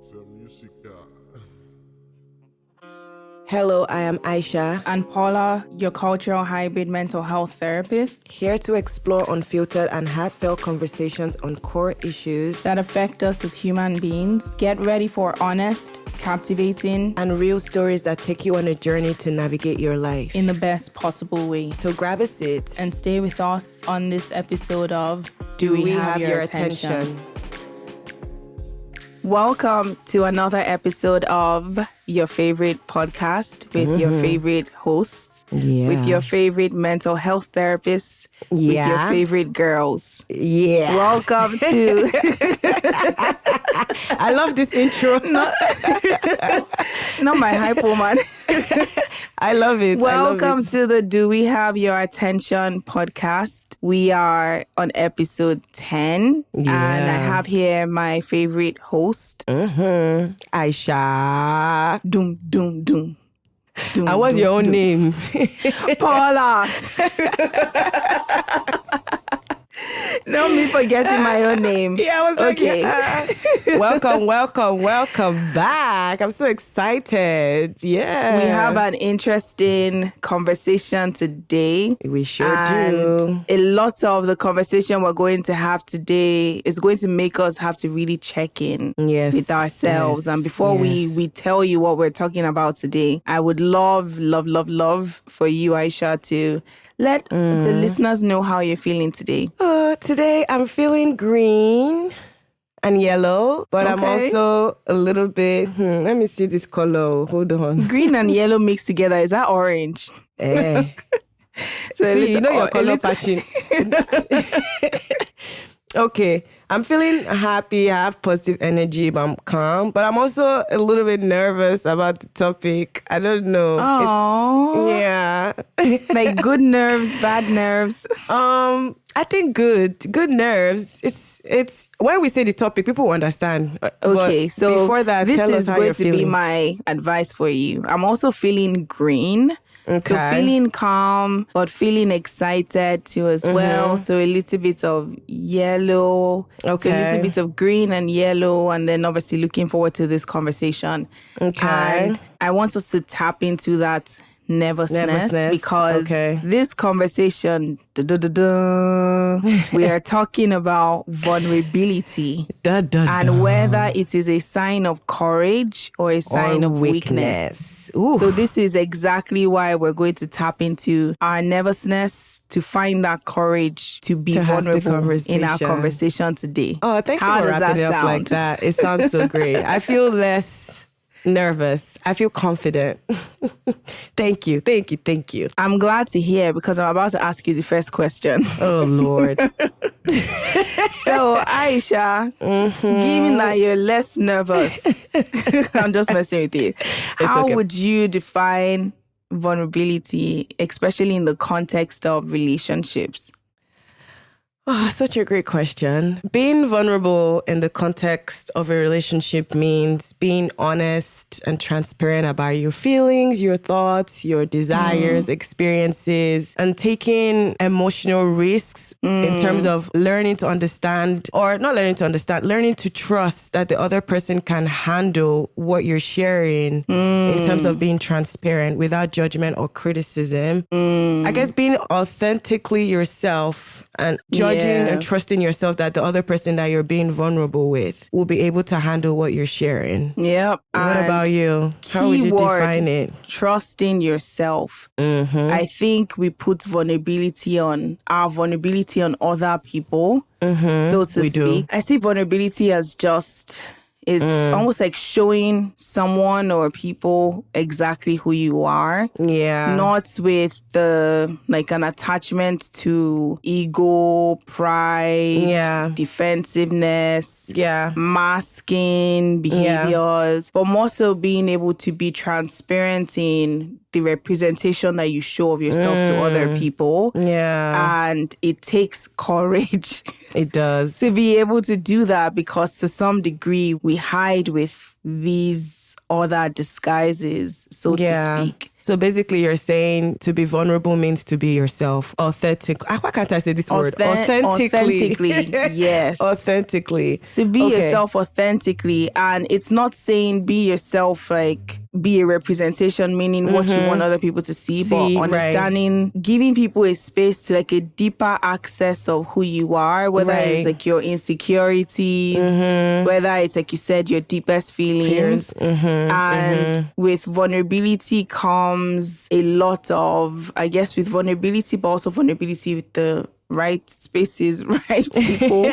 Essa música. Hello, I am Aisha. And Paula, your cultural hybrid mental health therapist. Here to explore unfiltered and heartfelt conversations on core issues that affect us as human beings. Get ready for honest, captivating, and real stories that take you on a journey to navigate your life in the best possible way. So grab a seat and stay with us on this episode of Do We Have Your Attention? Welcome to another episode of your favorite podcast with your favorite hosts, with your favorite mental health therapists, with your favorite girls. Yeah. Welcome to... I love this intro. Not my hypo man. I love it. Welcome to the Do We Have Your Attention podcast. We are on episode 10. And I have here my favorite host. Aisha. Doom, doom, doom. Doom, and what's doom, your own doom. name? Paula. Not me forgetting my own name. Yeah, I was like, okay. Welcome back. I'm so excited. Yeah. We have an interesting conversation today. We sure do. A lot of the conversation we're going to have today is going to make us have to really check in with ourselves. And before we tell you what we're talking about today, I would love for you, Aisha, to let the listeners know how you're feeling today. Today I'm feeling green and yellow, but I'm also a little bit, let me see this color. Hold on. Green and yellow mixed together. Is that orange? So see, you know your color patching. Okay, I'm feeling happy. I have positive energy, but I'm calm. But I'm also a little bit nervous about the topic. I don't know. Oh, yeah. Like good nerves, bad nerves. I think good nerves. It's when we say the topic, people will understand. Okay, but so before that, this tell is us how going you're to feeling. be my advice for you. I'm also feeling green. Okay. So feeling calm, but feeling excited too as well. So a little bit of yellow. Okay. So a little bit of green and yellow. And then obviously looking forward to this conversation. Okay. And I want us to tap into that nervousness because this conversation, we are talking about vulnerability and whether it is a sign of courage or a sign of weakness. So this is exactly why we're going to tap into our nervousness to find that courage to be vulnerable in our conversation today. Oh, thank you for wrapping it up like that. It sounds so great. I feel less nervous. I feel confident. Thank you. I'm glad to hear because I'm about to ask you the first question. Oh, Lord. So, Aisha, given that you're less nervous, I'm just messing with you. How would you define vulnerability, especially in the context of relationships? Oh, such a great question. Being vulnerable in the context of a relationship means being honest and transparent about your feelings, your thoughts, your desires, experiences, and taking emotional risks in terms of learning to understand, or not learning to understand, learning to trust that the other person can handle what you're sharing in terms of being transparent without judgment or criticism. I guess being authentically yourself and judging and trusting yourself that the other person that you're being vulnerable with will be able to handle what you're sharing. Yep. What about you? How would you define it? Trusting yourself. I think we put vulnerability on other people, so to speak. I see vulnerability as just... It's almost like showing someone or people exactly who you are. Yeah. Not with an attachment to ego, pride, defensiveness, masking behaviors, but more so being able to be transparent in the representation that you show of yourself to other people. Yeah. And it takes courage. It does. To be able to do that because to some degree we hide with these other disguises, so to speak. So basically you're saying to be vulnerable means to be yourself. Authentic. Why can't I say this word? Authentically. Yes. Authentically. So be yourself authentically. And it's not saying be yourself like be a representation, meaning what you want other people to see, but understanding, giving people a space to like a deeper access of who you are, whether it's like your insecurities, whether it's like you said, your deepest feelings. And with vulnerability comes a lot of, I guess with vulnerability, but also vulnerability with the right spaces, right people.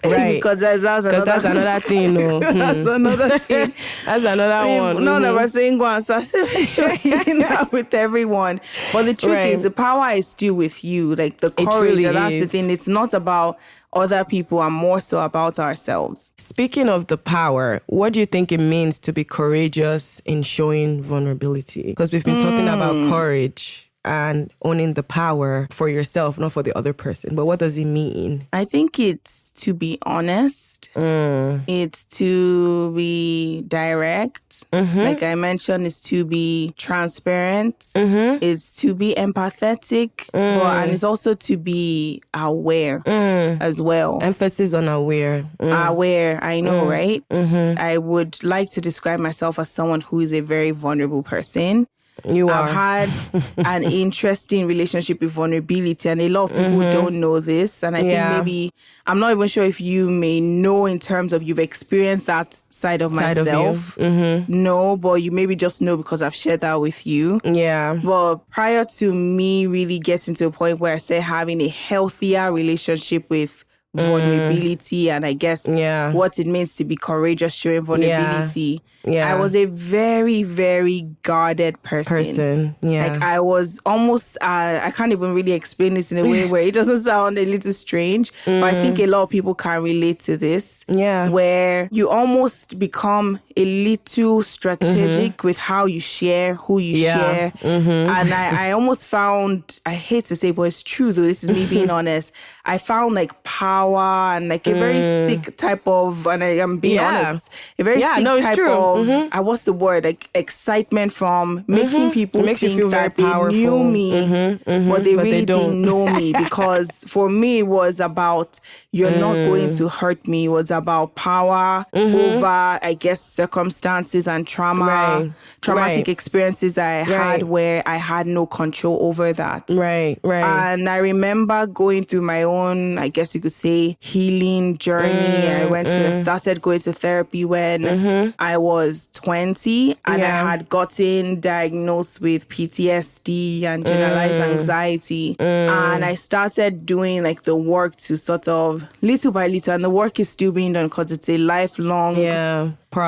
Right. Because that's another thing. No. That's another thing. That's another one. None of us saying go and start showing that with everyone. But the truth is the power is still with you. Like the courage, that's the thing. It's not about other people and more so about ourselves. Speaking of the power, what do you think it means to be courageous in showing vulnerability? Because we've been talking about courage and owning the power for yourself, not for the other person. But what does it mean? I think it's to be honest. It's to be direct. Like I mentioned, it's to be transparent. It's to be empathetic. And it's also to be aware as well. Emphasis on aware. Aware, I know, right? I would like to describe myself as someone who is a very vulnerable person. I've had an interesting relationship with vulnerability, and a lot of people don't know this. And I think maybe, I'm not even sure if you may know in terms of you've experienced that side of myself. No, but you maybe just know because I've shared that with you. Yeah. But prior to me really getting to a point where I say having a healthier relationship with vulnerability and I guess what it means to be courageous showing vulnerability. I was a very, very guarded person. Like I was almost, I can't even really explain this in a way where it doesn't sound a little strange, but I think a lot of people can relate to this. Where you almost become a little strategic with how you share, who you share. And I almost found, I hate to say, but it's true though, this is me being honest, I found like power and like a very sick type of, and I am being honest, a very sick type of, what's the word? Like excitement from making people think that they knew me, but they really didn't know me. Because for me, it was about, you're not going to hurt me. It was about power over, I guess, circumstances and traumatic experiences I had where I had no control over that. And I remember going through my own, I guess you could say, healing journey. I started going to therapy when I was 20, and I had gotten diagnosed with PTSD and generalized anxiety. And I started doing like the work to sort of little by little, and the work is still being done because it's a lifelong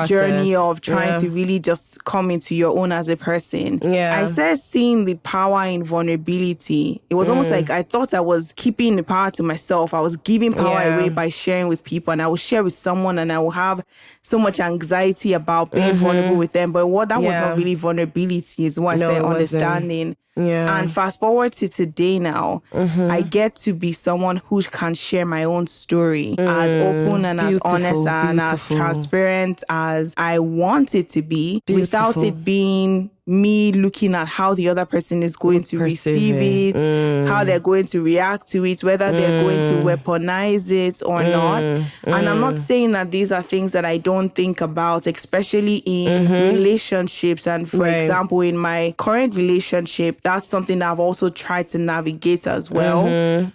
journey of trying to really just come into your own as a person. I started seeing the power in vulnerability. It was almost like I thought I was keeping the power to myself. I was giving power away by sharing with people, and I would share with someone and I would have so much anxiety about being vulnerable with them. But what that was not really vulnerability is what I said, understanding. And fast forward to today now, I get to be someone who can share my own story as open and as honest and as transparent as I want it to be, without it being me looking at how the other person is going to receive it, how they're going to react to it, whether they're going to weaponize it or not. And I'm not saying that these are things that I don't think about, especially in relationships. And for example, in my current relationship, that's something that I've also tried to navigate as well.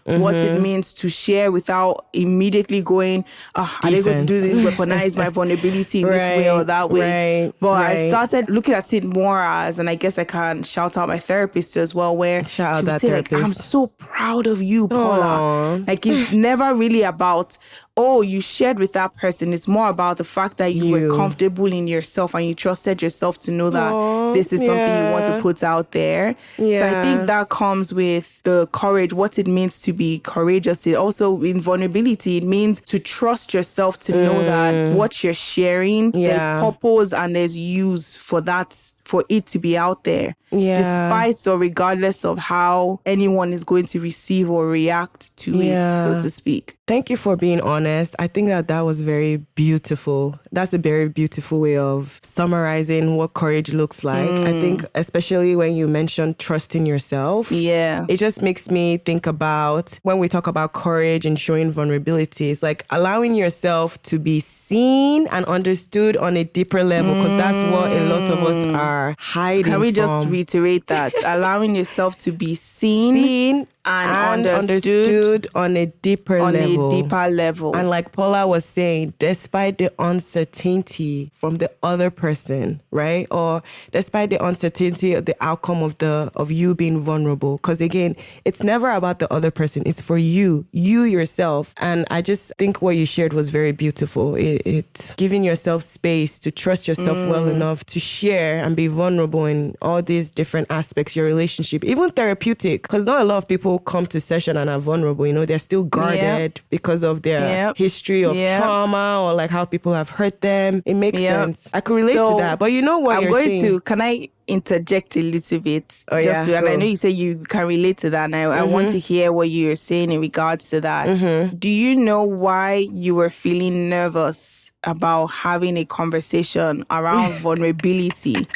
What it means to share without immediately going, are they going to do this, weaponize my vulnerability in this way or that way? But I started looking at it more as, and I guess I can shout out my therapist as well, where she would say, like, I'm so proud of you, Paula. Like, it's never really about, oh, you shared with that person. It's more about the fact that you were comfortable in yourself and you trusted yourself to know that this is something you want to put out there. So I think that comes with the courage, what it means to be courageous. It also, in vulnerability, it means to trust yourself to know that what you're sharing, there's purpose and there's use for that, for it to be out there. despite or regardless of how anyone is going to receive or react to it, so to speak. Thank you for being honest. I think that was very beautiful. That's a very beautiful way of summarizing what courage looks like. I think especially when you mention trusting yourself. Yeah. It just makes me think about when we talk about courage and showing vulnerability, it's like allowing yourself to be seen and understood on a deeper level, because that's what a lot of us are hiding from. Can we just reiterate that? Allowing yourself to be seen and understood on a deeper level. And like Paula was saying, despite the uncertainty from the other person, right? Or despite the uncertainty of the outcome of you being vulnerable. Because again, it's never about the other person. It's for you yourself. And I just think what you shared was very beautiful. It's giving yourself space to trust yourself well enough to share and be vulnerable in all these different aspects, your relationship, even therapeutic. Because not a lot of people come to session and are vulnerable, they're still guarded because of their history of trauma or like how people have hurt them. It makes sense. I could relate to that. But you know what you're saying. Can I interject a little bit? And I know you say you can relate to that, and I want to hear what you're saying in regards to that. Do you know why you were feeling nervous about having a conversation around vulnerability?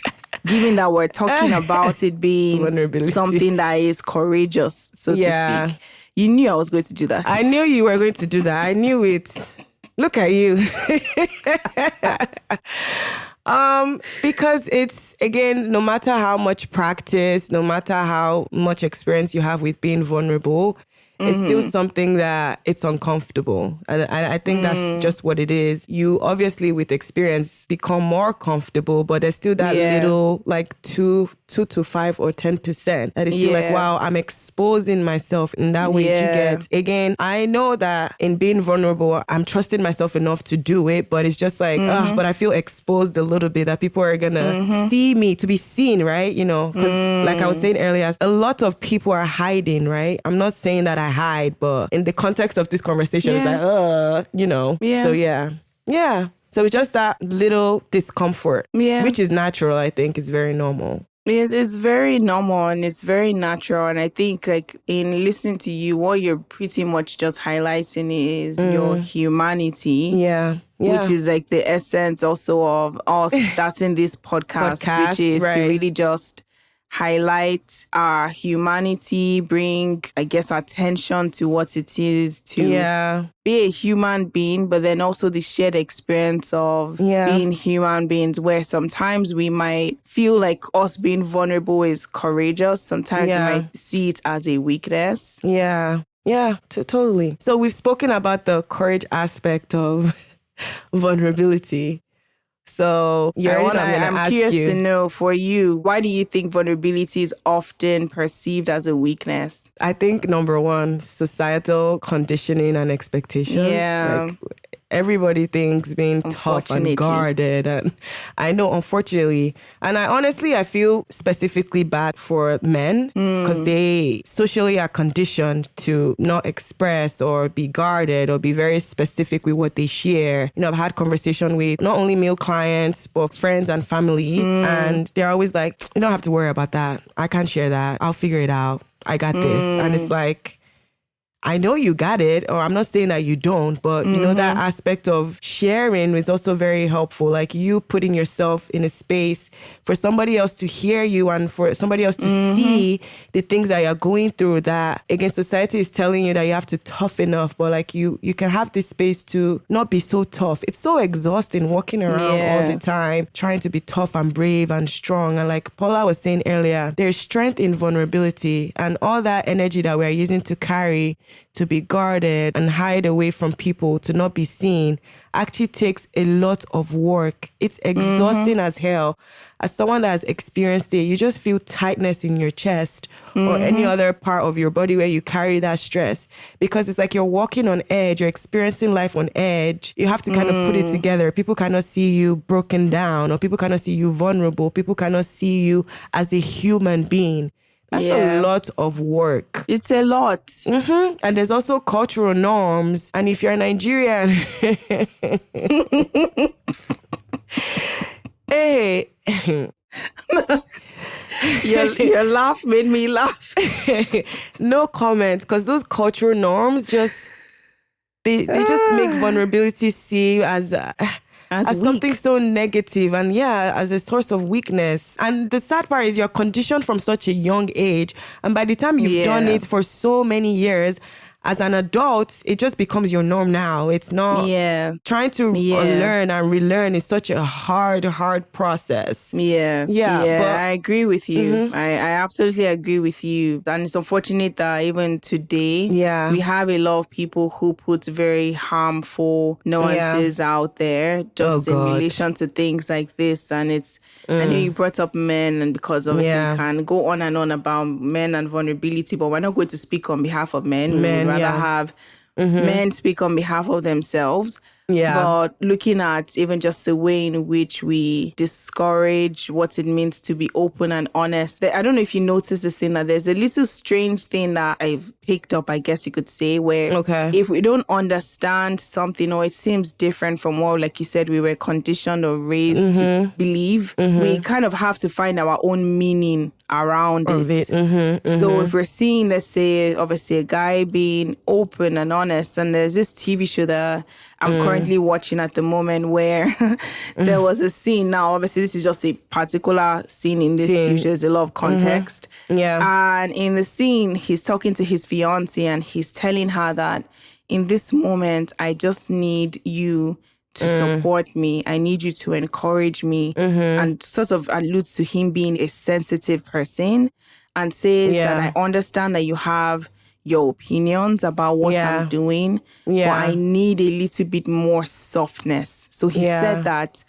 Given that we're talking about it being something that is courageous, so to speak. You knew I was going to do that. I knew you were going to do that. I knew it. Look at you. Because it's, again, no matter how much practice, no matter how much experience you have with being vulnerable, it's still something that it's uncomfortable. And I think that's just what it is. You obviously, with experience, become more comfortable, but there's still that little, like 2 to 5 or 10% that is still like, wow, I'm exposing myself in that way. You get, again, I know that in being vulnerable, I'm trusting myself enough to do it, but it's just like, but I feel exposed a little bit that people are gonna see me, to be seen, right? Because like I was saying earlier, a lot of people are hiding, right? I'm not saying that I hide, but in the context of this conversation, it's like, So so it's just that little discomfort, which is natural. I think it's very normal. It's very normal and it's very natural. And I think like in listening to you, what you're pretty much just highlighting is your humanity. Which is like the essence also of us starting this podcast, which is to really just highlight our humanity, bring, I guess, attention to what it is to be a human being, but then also the shared experience of being human beings, where sometimes we might feel like us being vulnerable is courageous. Sometimes we might see it as a weakness. Totally. So we've spoken about the courage aspect of vulnerability. So I'm curious to know, for you, why do you think vulnerability is often perceived as a weakness? I think number one, societal conditioning and expectations. Like, everybody thinks being tough and guarded. And I know, unfortunately, and I feel specifically bad for men because they socially are conditioned to not express or be guarded or be very specific with what they share. I've had conversation with not only male clients, but friends and family. And they're always like, you don't have to worry about that. I can't share that. I'll figure it out. I got this. And it's like, I know you got it, or I'm not saying that you don't, but that aspect of sharing is also very helpful. Like you putting yourself in a space for somebody else to hear you and for somebody else to see the things that you're going through, that again, society is telling you that you have to toughen up, but like you can have this space to not be so tough. It's so exhausting walking around all the time, trying to be tough and brave and strong. And like Paula was saying earlier, there's strength in vulnerability, and all that energy that we're using to carry, to be guarded and hide away from people, to not be seen, actually takes a lot of work. It's exhausting as hell. As someone that has experienced it, you just feel tightness in your chest or any other part of your body where you carry that stress, because it's like you're walking on edge, you're experiencing life on edge. You have to kind of put it together. People cannot see you broken down, or people cannot see you vulnerable. People cannot see you as a human being. That's a lot of work. It's a lot. And there's also cultural norms. And if you're Nigerian, hey, Your laugh made me laugh. No comment, because those cultural norms just, they just make vulnerability seem as something so negative, and as a source of weakness. And the sad part is you're conditioned from such a young age, and by the time you've done it for so many years, as an adult, it just becomes your norm now. It's not trying to unlearn and relearn is such a hard process. But I agree with you. I absolutely agree with you. And it's unfortunate that even today, we have a lot of people who put very harmful nuances out there just in relation to things like this. And it's, I know you brought up men, and because obviously we can go on and on about men and vulnerability, but we're not going to speak on behalf of men. We'd rather have men speak on behalf of themselves. But looking at even just the way in which we discourage what it means to be open and honest. I don't know if you notice this thing, that there's a little strange thing that I've picked up, I guess you could say, where if we don't understand something or it seems different from what, like you said, we were conditioned or raised to believe, we kind of have to find our own meaning around it. So if we're seeing, let's say, obviously a guy being open and honest, and there's this TV show that I'm currently watching at the moment where there was a scene. Now, obviously, this is just a particular scene in this TV show. There's a lot of context. And in the scene, he's talking to his fiancée and he's telling her that in this moment, I just need you to support me. I need you to encourage me. And sort of alludes to him being a sensitive person and says that I understand that you have your opinions about what I'm doing, but I need a little bit more softness. So he said that,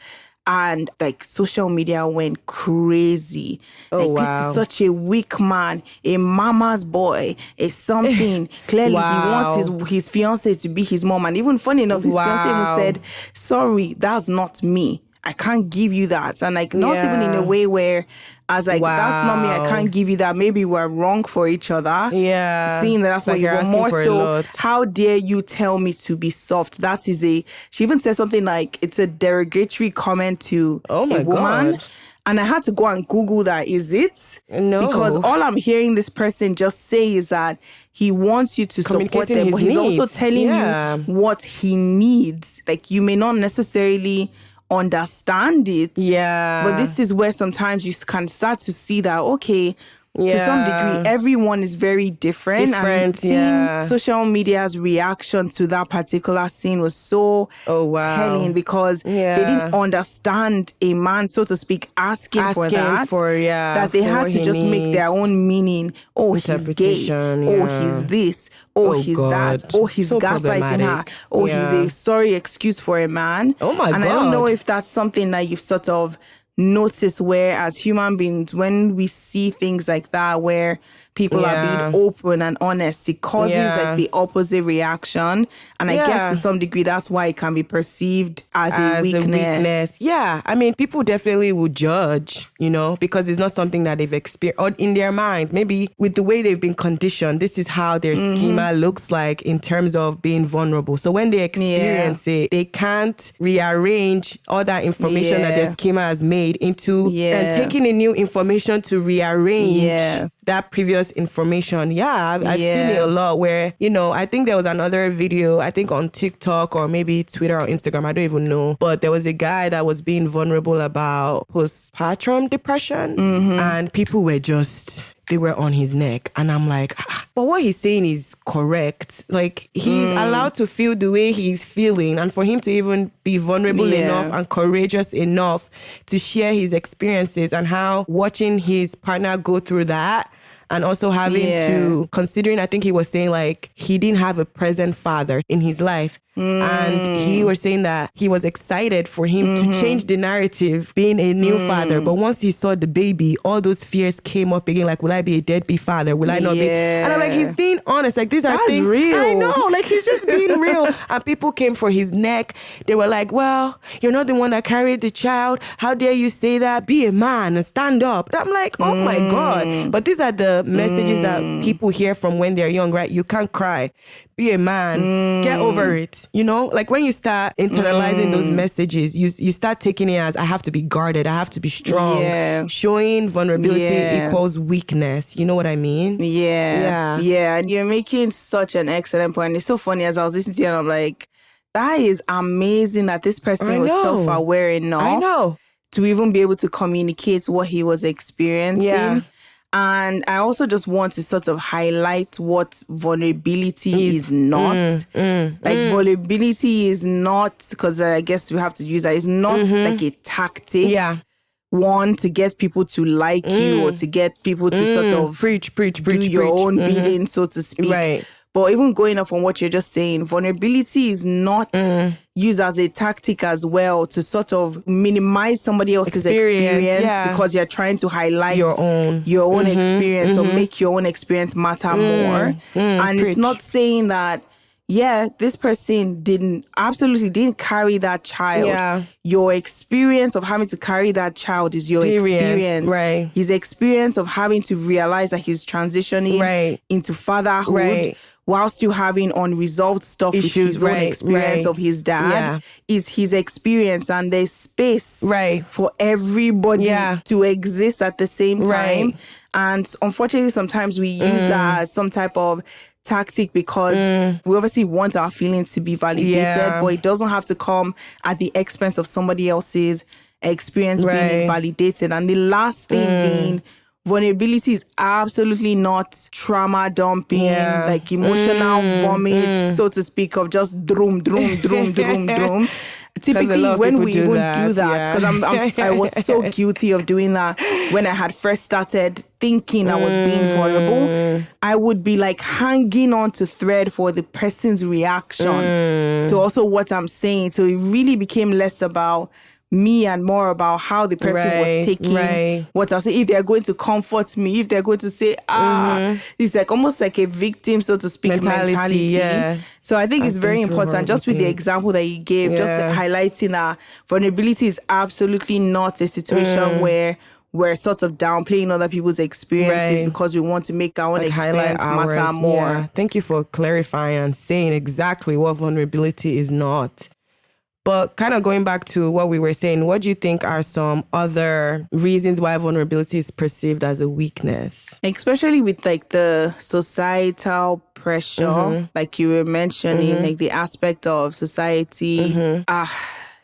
and like social media went crazy. This is such a weak man, a mama's boy, a something. Clearly he wants his fiancée to be his mom. And even funny enough, his fiancée even said, sorry, that's not me. I can't give you that. And like, not even in a way where I was like, that's not me, I can't give you that. Maybe we're wrong for each other. Seeing that that's what you want. More so, how dare you tell me to be soft? That is she even said something like, it's a derogatory comment to a woman. God. And I had to go and Google that. Is it? No. Because all I'm hearing this person just say is that he wants you to support them, but he's also telling you what he needs. Like, you may not necessarily understand it. But this is where sometimes you can start to see that, okay, to some degree, everyone is very different. And seeing social media's reaction to that particular scene was so telling, because they didn't understand a man, so to speak, asking for that they had to just make their own meaning. Oh, he's gay. Oh, he's this. Oh, he's God. that. Oh, he's so gaslighting her. Oh, he's a sorry excuse for a man. Oh, my God. And I don't know if that's something that you've sort of notice, where as human beings, when we see things like that, where people are being open and honest, it causes like the opposite reaction. And I guess to some degree, that's why it can be perceived as a weakness. Yeah. I mean, people definitely will judge, because it's not something that they've experienced, or in their minds, maybe with the way they've been conditioned, this is how their schema looks like in terms of being vulnerable. So when they experience it, they can't rearrange all that information that their schema has made into and taking a new information to rearrange that previous information. I've seen it a lot where, I think there was another video, I think on TikTok or maybe Twitter or Instagram, I don't even know, but there was a guy that was being vulnerable about postpartum depression, and people were they were on his neck. And I'm like, but what he's saying is correct. Like, he's allowed to feel the way he's feeling, and for him to even be vulnerable enough and courageous enough to share his experiences, and how watching his partner go through that, and also having to, considering, I think he was saying like, he didn't have a present father in his life. And he was saying that he was excited for him to change the narrative, being a new father. But once he saw the baby, all those fears came up again. Like, will I be a deadbeat father? Will I not be? And I'm like, he's being honest. Like, these are things. Real. I know. Like, he's just being real. And people came for his neck. They were like, well, you're not the one that carried the child. How dare you say that? Be a man and stand up. And I'm like, oh my God. But these are the the messages that people hear from when they're young, right? You can't cry. Be a man. Get over it. You know, like when you start internalizing those messages, you start taking it as I have to be guarded. I have to be strong. Yeah. Showing vulnerability equals weakness. You know what I mean? Yeah. And you're making such an excellent point. It's so funny as I was listening to you and I'm like, that is amazing that this person was self-aware enough to even be able to communicate what he was experiencing. Yeah. And I also just want to sort of highlight what vulnerability is not. Vulnerability is not, because I guess we have to use that, it's not like a tactic. Yeah. One, to get people to like you or to get people to sort of preach, do your own bidding, so to speak. Right. But even going off on what you're just saying, vulnerability is not used as a tactic as well to sort of minimize somebody else's experience because you're trying to highlight your own experience or make your own experience matter more. And it's not saying that, this person absolutely didn't carry that child. Yeah. Your experience of having to carry that child is your experience. Right. His experience of having to realize that he's transitioning into fatherhood while still having unresolved stuff with his own experience of his dad is his experience. And there's space for everybody to exist at the same time. Right. And unfortunately, sometimes we use that as some type of tactic because we obviously want our feelings to be validated, but it doesn't have to come at the expense of somebody else's experience being invalidated. And the last thing being, vulnerability is absolutely not trauma dumping, like emotional vomit, so to speak, of just drum. Typically, when we even do that, because I was so guilty of doing that when I had first started thinking I was being vulnerable, I would be like hanging on to thread for the person's reaction to also what I'm saying. So it really became less about me and more about how the person was taking what I say. If they're going to comfort me, if they're going to say, it's like almost like a victim, so to speak, mentality. Yeah. So I think it's very important, just with the example that you gave, just highlighting that vulnerability is absolutely not a situation where we're sort of downplaying other people's experiences because we want to make our own experience matter more. Yeah. Thank you for clarifying and saying exactly what vulnerability is not. But kind of going back to what we were saying, what do you think are some other reasons why vulnerability is perceived as a weakness? Especially with like the societal pressure, like you were mentioning, like the aspect of society.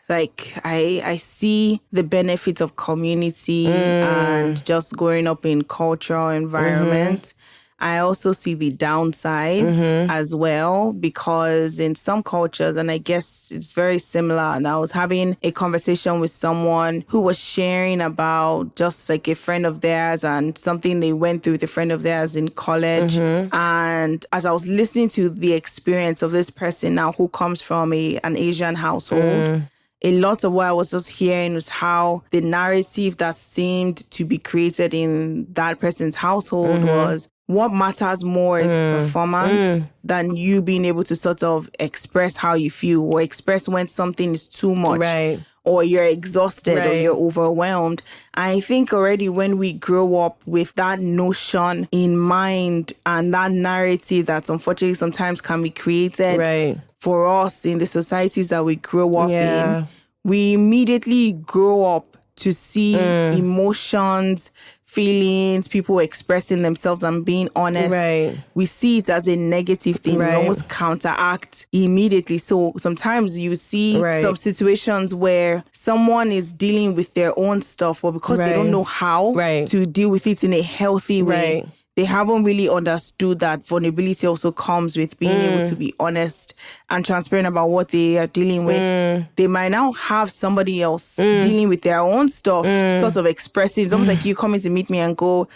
Like I see the benefits of community and just growing up in cultural environment. I also see the downsides as well, because in some cultures, and I guess it's very similar, and I was having a conversation with someone who was sharing about just like a friend of theirs and something they went through with a friend of theirs in college. And as I was listening to the experience of this person now who comes from an Asian household, a lot of what I was just hearing was how the narrative that seemed to be created in that person's household was what matters more is performance than you being able to sort of express how you feel or express when something is too much or you're exhausted or you're overwhelmed. I think already when we grow up with that notion in mind and that narrative that unfortunately sometimes can be created for us in the societies that we grow up in, we immediately grow up to see emotions, feelings, people expressing themselves and being honest. We see it as a negative thing. We almost counteract immediately. So sometimes you see some situations where someone is dealing with their own stuff, or because they don't know how to deal with it in a healthy way. They haven't really understood that vulnerability also comes with being able to be honest and transparent about what they are dealing with. They might now have somebody else dealing with their own stuff, sort of expressing. It's almost like you coming to meet me and go,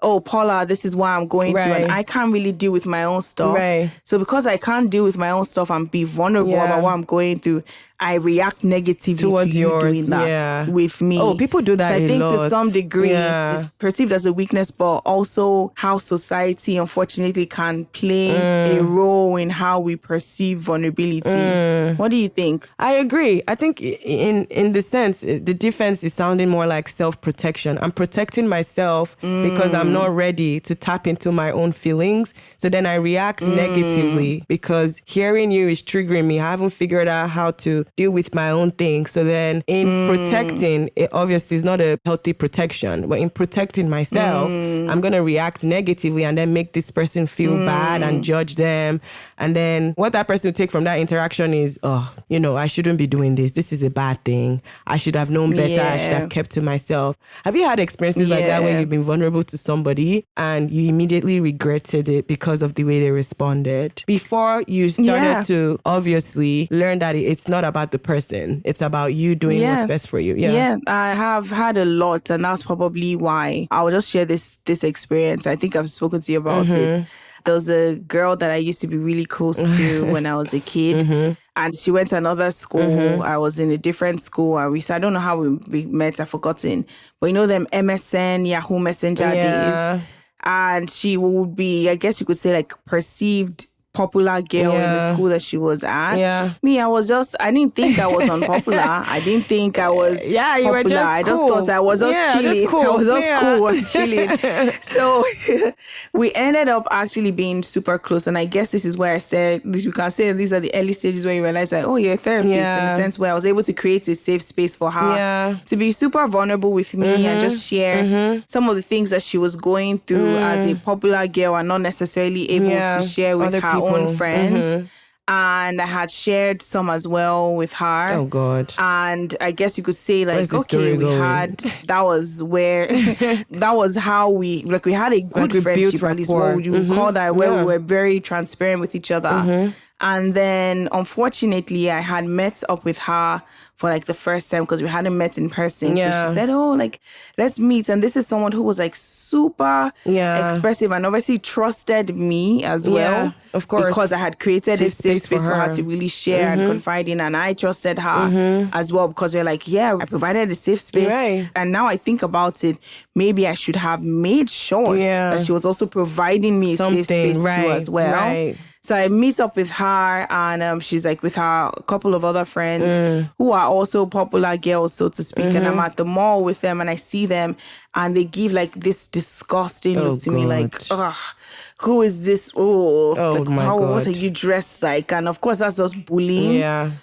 oh, Paula, this is what I'm going through, and I can't really deal with my own stuff. So because I can't deal with my own stuff and be vulnerable about what I'm going through, I react negatively towards to you yours, doing that with me. Oh, people do that so I a think lot. to some degree it's perceived as a weakness, but also how society unfortunately can play a role in how we perceive vulnerability. What do you think? I agree. I think in the sense, the defense is sounding more like self-protection. I'm protecting myself because I'm not ready to tap into my own feelings. So then I react negatively because hearing you is triggering me. I haven't figured out how to deal with my own things. So then in protecting, it obviously is not a healthy protection, but in protecting myself, I'm going to react negatively and then make this person feel bad and judge them. And then what that person will take from that interaction is, oh, you know, I shouldn't be doing this. This is a bad thing. I should have known better. I should have kept to myself. Have you had experiences like that where you've been vulnerable to somebody and you immediately regretted it because of the way they responded? Before you started to obviously learn that it's not about the person. It's about you doing what's best for you. Yeah, I have had a lot, and that's probably why I'll just share this experience. I think I've spoken to you about it. There was a girl that I used to be really close to when I was a kid. And she went to another school. I was in a different school. I don't know how we met. I've forgotten. But you know them MSN, Yahoo Messenger days. And she would be, I guess you could say, like perceived popular girl in the school that she was at. Me, I didn't think I was unpopular. I didn't think I was you popular. were just I just cool. thought I was just chilling. Just cool. I was just cool and chilling. So we ended up actually being super close. And I guess this is where I said, you can say these are the early stages where you realize that, oh, you're a therapist in the sense where I was able to create a safe space for her to be super vulnerable with me and just share some of the things that she was going through as a popular girl and not necessarily able to share with other her people. own friends. And I had shared some as well with her. Oh, God. And I guess you could say, like, okay, that was where, that was how we had a good friendship, at least what you would call that, where we were very transparent with each other. And then, unfortunately, I had met up with her for like the first time because we hadn't met in person. So she said, oh, like, let's meet. And this is someone who was like super expressive and obviously trusted me as well. Of course. Because I had created a safe space for her to really share and confide in. And I trusted her as well because we're like, I provided a safe space. Right. And now I think about it, maybe I should have made sure that she was also providing me a safe space too as well. Right. So I meet up with her and she's like with her a couple of other friends who are also popular girls, so to speak. And I'm at the mall with them and I see them and they give like this disgusting look to me like, ugh, who is this? What are you dressed like? And of course, that's just bullying.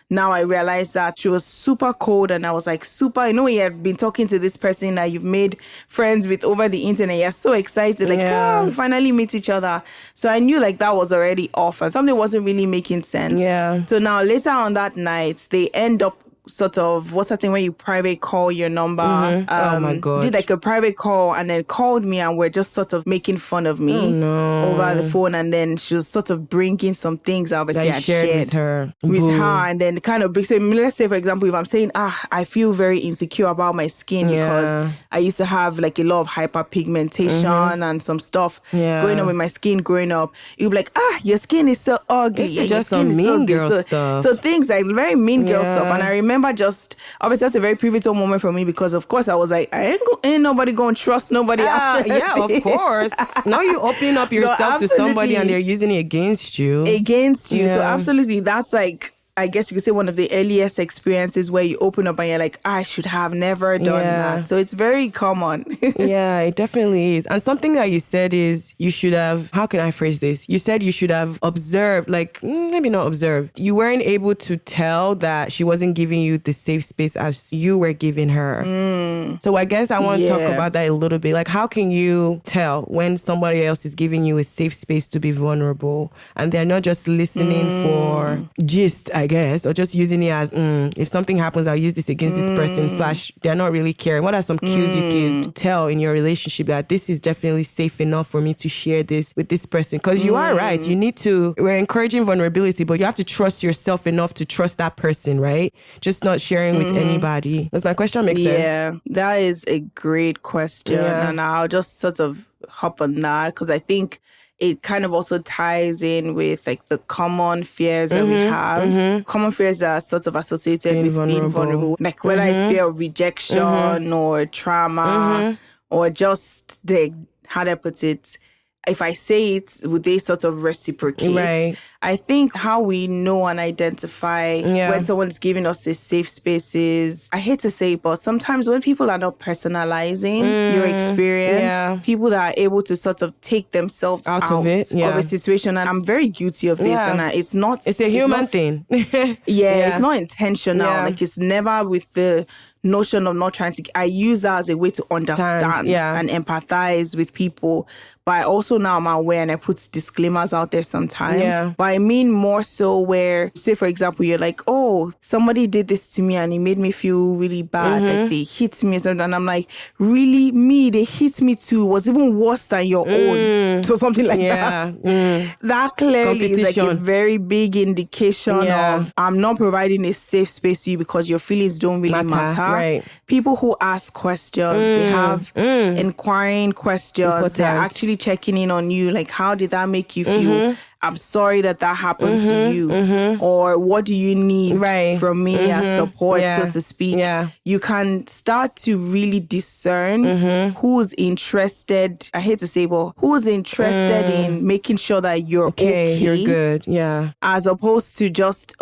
Now I realized that she was super cold and I was like super, you had been talking to this person that you've made friends with over the internet. You're so excited, like, we finally meet each other. So I knew like that was already off and something wasn't really making sense. So now later on that night, they end up sort of, what's that thing when you private call your number? Oh my God. Did like a private call and then called me and were just sort of making fun of me over the phone. And then she was sort of bringing some things obviously I shared with her. And then kind of, so let's say for example, if I'm saying, I feel very insecure about my skin because I used to have like a lot of hyperpigmentation and some stuff going on with my skin growing up. You'd be like, your skin is so ugly. This is just some mean girl stuff. So things like very mean girl stuff. And I remember just, obviously that's a very pivotal moment for me because of course I was like, ain't nobody gonna trust nobody after of course. Now you open up yourself to somebody and they're using it against you. So absolutely, that's like, I guess you could say one of the earliest experiences where you open up and you're like, I should have never done that. So it's very common. It definitely is. And something that you said is you should have, how can I phrase this? You said you should have observed, like maybe not observed. You weren't able to tell that she wasn't giving you the safe space as you were giving her. So I guess I want to talk about that a little bit. Like how can you tell when somebody else is giving you a safe space to be vulnerable and they're not just listening for gist, I guess, or just using it as, if something happens, I'll use this against this person, / they're not really caring. What are some cues you could tell in your relationship that this is definitely safe enough for me to share this with this person? Because you are right. You need to, we're encouraging vulnerability, but you have to trust yourself enough to trust that person, right? Just not sharing with anybody. Does my question make sense? Yeah, that is a great question. And I'll just sort of hop on that because I think it kind of also ties in with like the common fears that we have. Common fears that are sort of associated being vulnerable. Like whether it's fear of rejection or trauma or just how do I put it? If I say it, would they sort of reciprocate? Right. I think how we know and identify when someone's giving us a safe space is, I hate to say it, but sometimes when people are not personalizing your experience, people that are able to sort of take themselves out of it, of a situation. And I'm very guilty of this. And it's a human thing. It's not intentional. Like it's never with the notion of not trying to, I use that as a way to understand and empathize with people. But I also now I'm aware and I put disclaimers out there sometimes. But I mean more so where, say for example, you're like, oh, somebody did this to me and it made me feel really bad. Like they hit me or something. And I'm like, really? Me? They hit me too? Was even worse than your own. So something like that. That clearly is like a very big indication of I'm not providing a safe space to you because your feelings don't really matter. Right. People who ask questions, they have inquiring questions. They're actually checking in on you. Like, how did that make you feel? I'm sorry that happened to you. Or what do you need from me as support, so to speak? You can start to really discern who's interested, I hate to say, but who's interested in making sure that you're okay. You're good. As opposed to just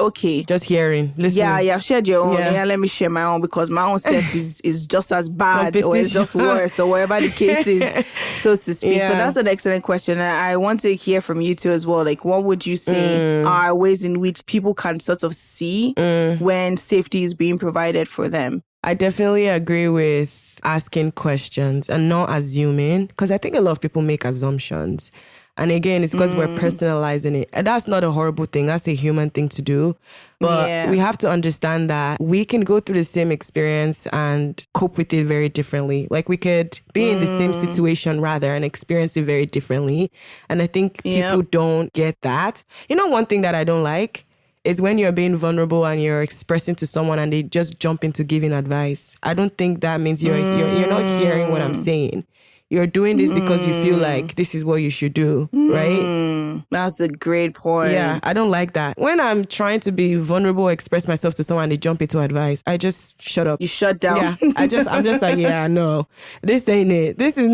hearing, listening. I've shared your own. Let me share my own because my own self is just as bad or it's just worse or whatever the case is, so to speak. But that's an excellent question. And I want to hear from you too as well. Like, what would you say are ways in which people can sort of see when safety is being provided for them? I definitely agree with asking questions and not assuming, because I think a lot of people make assumptions. And again, it's because we're personalizing it. And that's not a horrible thing. That's a human thing to do. But we have to understand that we can go through the same experience and cope with it very differently. Like we could be in the same situation rather and experience it very differently. And I think people don't get that. You know, one thing that I don't like is when you're being vulnerable and you're expressing to someone and they just jump into giving advice. I don't think that means you're not hearing what I'm saying. You're doing this because you feel like this is what you should do, right? That's a great point. Yeah, I don't like that. When I'm trying to be vulnerable, express myself to someone, they jump into advice, I just shut up. You shut down. Yeah, I'm just like, no, this ain't it. This is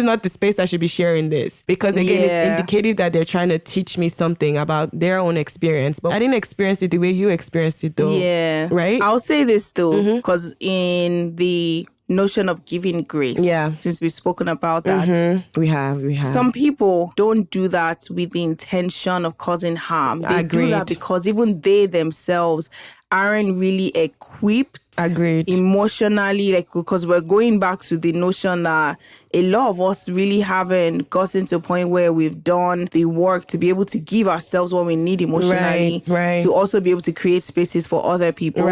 not the space I should be sharing this. Because again, it's indicative that they're trying to teach me something about their own experience. But I didn't experience it the way you experienced it though. Yeah. Right? I'll say this though, because in the notion of giving grace. Since we've spoken about that. We have. Some people don't do that with the intention of causing harm. They do that because even they themselves aren't really equipped emotionally, like, because we're going back to the notion that a lot of us really haven't gotten to a point where we've done the work to be able to give ourselves what we need emotionally, to also be able to create spaces for other people,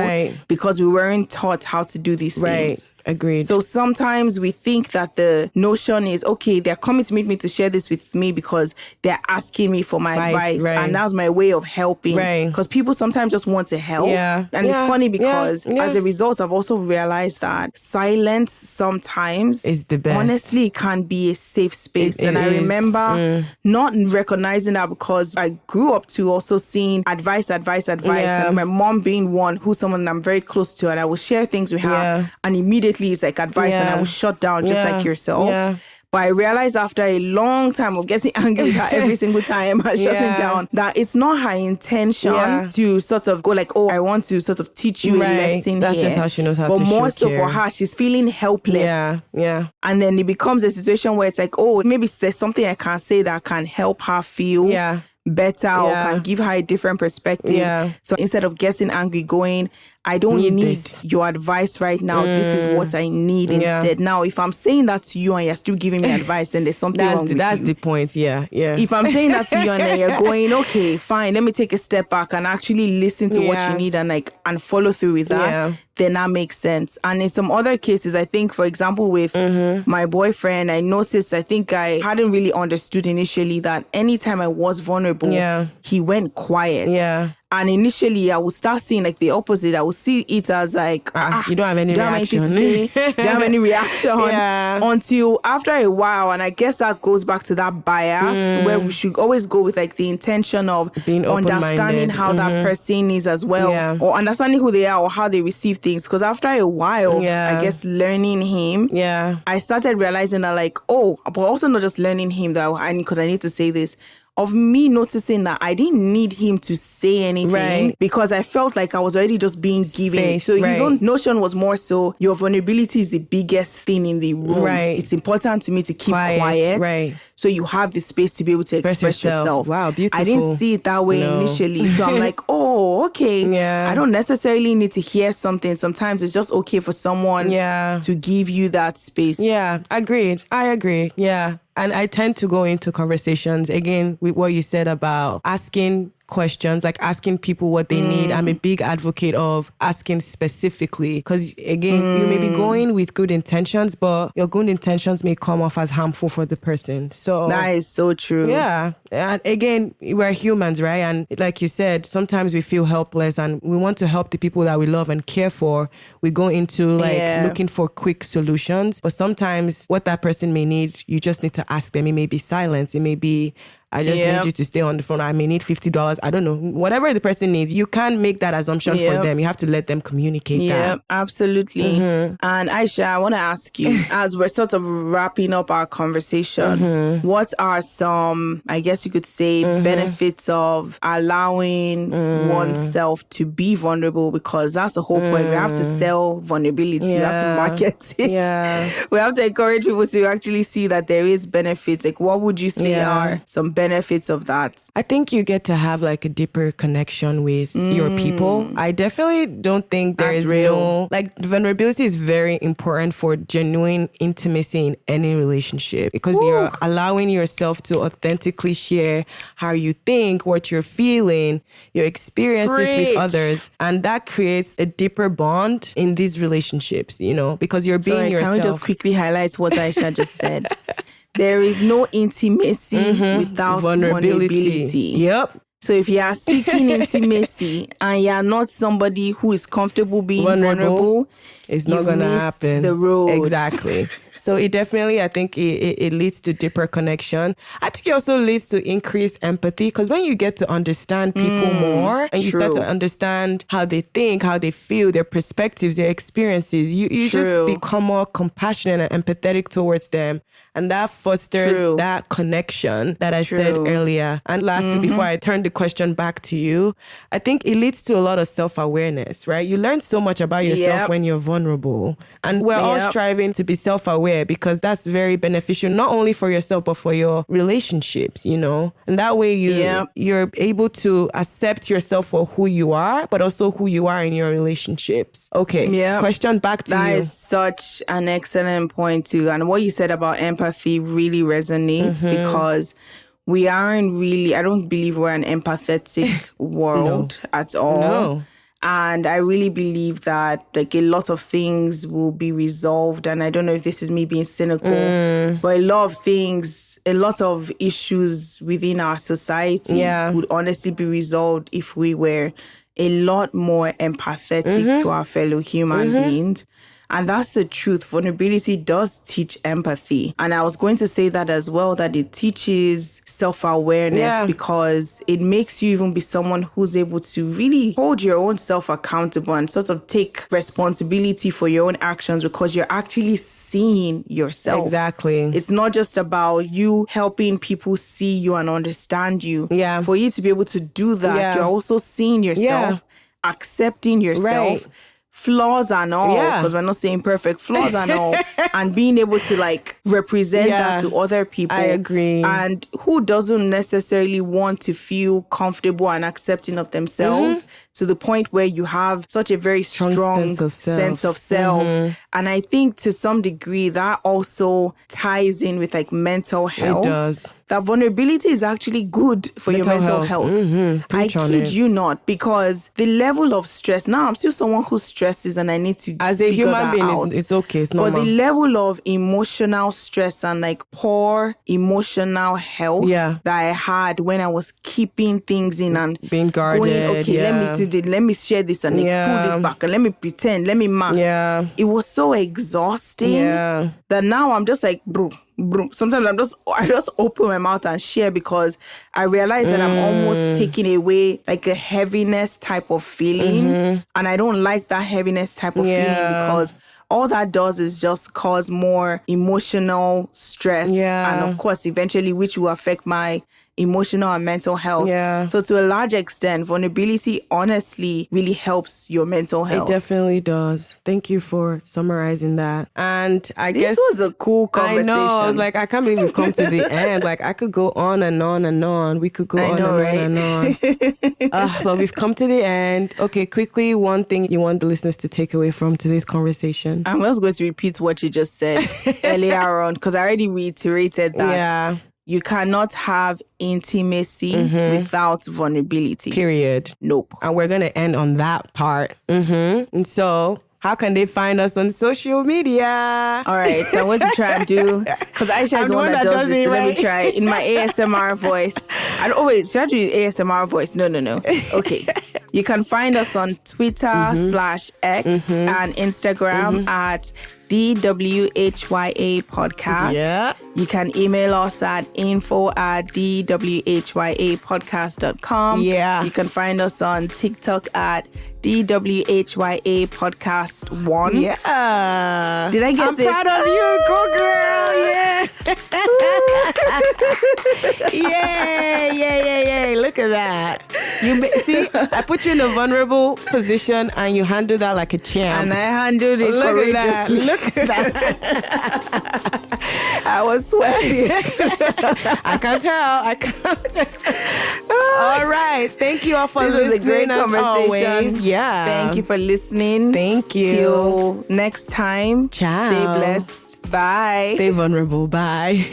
because we weren't taught how to do these things. Agreed. So sometimes we think that the notion is, okay, they're coming to meet me to share this with me because they're asking me for my advice. And that's my way of helping. Because people sometimes just want to help. And it's funny because as a result, I've also realized that silence sometimes is the best. Honestly, can be a safe space. And I remember not recognizing that because I grew up to also seeing advice. And my mom being one who's someone I'm very close to, and I will share things with her and immediately it's like advice and I will shut down just like yourself. But I realized after a long time of getting angry with her every single time and shutting down, that it's not her intention to sort of go like, oh, I want to sort of teach you a lesson. That's here. Just how she knows how to show But more so care. for her, she's feeling helpless. And then it becomes a situation where it's like, oh, maybe there's something I can say that can help her feel better or can give her a different perspective. So instead of getting angry, going, I don't need your advice right now. This is what I need instead. Now, if I'm saying that to you and you're still giving me advice, then there's something wrong with you. That's the point, If I'm saying that to you and then you're going, okay, fine, let me take a step back and actually listen to what you need and follow through with that, then that makes sense. And in some other cases, I think, for example, with my boyfriend, I noticed, I think I hadn't really understood initially that anytime I was vulnerable, he went quiet. And initially, I would start seeing like the opposite. I would see it as like, you don't have any reaction. You don't have any reaction. Until after a while, and I guess that goes back to that bias where we should always go with like the intention of being understanding how that person is as well, or understanding who they are or how they receive things. Because after a while, I guess learning him, I started realizing that like, but also not just learning him, that because I need to say this, of me noticing that I didn't need him to say anything because I felt like I was already just being given it. So his own notion was more so, your vulnerability is the biggest thing in the room. It's important to me to keep quiet. So you have the space to be able to express yourself. Wow, beautiful. I didn't see it that way initially. So I'm like, okay. I don't necessarily need to hear something. Sometimes it's just okay for someone to give you that space. Yeah, agreed. I agree. Yeah. And I tend to go into conversations, again, with what you said about asking questions, like asking people what they need. I'm a big advocate of asking specifically because, again, you may be going with good intentions, but your good intentions may come off as harmful for the person. So that is so true. Yeah. And again, we're humans, right? And like you said, sometimes we feel helpless and we want to help the people that we love and care for. We go into looking for quick solutions, but sometimes what that person may need, you just need to ask them. It may be silence. It may be, I just need you to stay on the phone. I may need $50. I don't know. Whatever the person needs, you can't make that assumption for them. You have to let them communicate that. Yeah, absolutely. And Aisha, I want to ask you, as we're sort of wrapping up our conversation, what are some, I guess you could say, benefits of allowing oneself to be vulnerable? Because that's the whole point. We have to sell vulnerability. We have to market it. We have to encourage people to actually see that there is benefits. Like, what would you say are some benefits of that? I think you get to have like a deeper connection with your people. I definitely don't think there is no, like, vulnerability is very important for genuine intimacy in any relationship because you're allowing yourself to authentically share how you think, what you're feeling, your experiences with others. And that creates a deeper bond in these relationships, you know, because you're being yourself. Can we just quickly highlight what Aisha just said? There is no intimacy without vulnerability. Yep. So if you are seeking intimacy and you are not somebody who is comfortable being vulnerable, it's not going to happen. The road. Exactly. So it definitely, I think it leads to deeper connection. I think it also leads to increased empathy because when you get to understand people more and you start to understand how they think, how they feel, their perspectives, their experiences, you just become more compassionate and empathetic towards them. And that fosters that connection that I said earlier. And lastly, before I turn the question back to you, I think it leads to a lot of self-awareness, right? You learn so much about yourself when you're vulnerable. And we're all striving to be self-aware because that's very beneficial, not only for yourself, but for your relationships, you know? And that way you're able to accept yourself for who you are, but also who you are in your relationships. Okay, question back to you. That is such an excellent point too. And what you said about empathy really resonates because we aren't really, I don't believe we're an empathetic world at all. No. And I really believe that like a lot of things will be resolved. And I don't know if this is me being cynical, but a lot of things, a lot of issues within our society would honestly be resolved if we were a lot more empathetic to our fellow human beings. And that's the truth. Vulnerability does teach empathy. And I was going to say that as well, that it teaches self-awareness because it makes you even be someone who's able to really hold your own self accountable and sort of take responsibility for your own actions because you're actually seeing yourself. Exactly. It's not just about you helping people see you and understand you. Yeah. For you to be able to do that, you're also seeing yourself, accepting yourself. Flaws and all, because we're not saying perfect, flaws and all, and being able to like represent that to other people. I agree. And who doesn't necessarily want to feel comfortable and accepting of themselves to the point where you have such a very strong sense of self. And I think to some degree that also ties in with like mental health. It does. That vulnerability is actually good for your mental health. I kid you not, because the level of stress, now I'm still someone who stresses and I need to as a human being, it's okay, it's normal. But the level of emotional stress and like poor emotional health that I had when I was keeping things in and being guarded, let me share this and pull this back and let me pretend, let me mask. It was so exhausting that now I'm just like, bro. Sometimes I just open my mouth and share because I realize that I'm almost taking away like a heaviness type of feeling, and I don't like that heaviness type of feeling because all that does is just cause more emotional stress, and of course eventually which will affect my emotional and mental health. So to a large extent, vulnerability honestly really helps your mental health. It definitely does. Thank you for summarizing that. And I guess this was a cool conversation. I know. I was like, I can't believe we've come to the end. Like I could go on and on and on. We could go on and on. But we've come to the end. Okay, quickly, one thing you want the listeners to take away from today's conversation. I'm just going to repeat what you just said earlier on because I already reiterated that. Yeah. You cannot have intimacy without vulnerability. Period. Nope. And we're going to end on that part. And so, how can they find us on social media? All right. So I'm going to try and do, because Aisha is the one that does this. So let me try in my ASMR voice. Should I do ASMR voice? No. Okay. You can find us on Twitter /X and Instagram at DWHYA podcast. Yeah. You can email us at info@dwhyapodcast.com. Yeah. You can find us on TikTok at DWHYA podcast 1. Yeah. Did I get I'm it? proud of you, go girl. Yeah. Yay. Look at that. See, I put you in a vulnerable position and you handled that like a champ. And I handled it courageously. Look at that. I was sweaty. I can't tell. All right. Thank you all for listening. This was a great conversation. Always. Yeah. Thank you for listening. Thank you. Till next time. Ciao. Stay blessed. Bye. Stay vulnerable. Bye.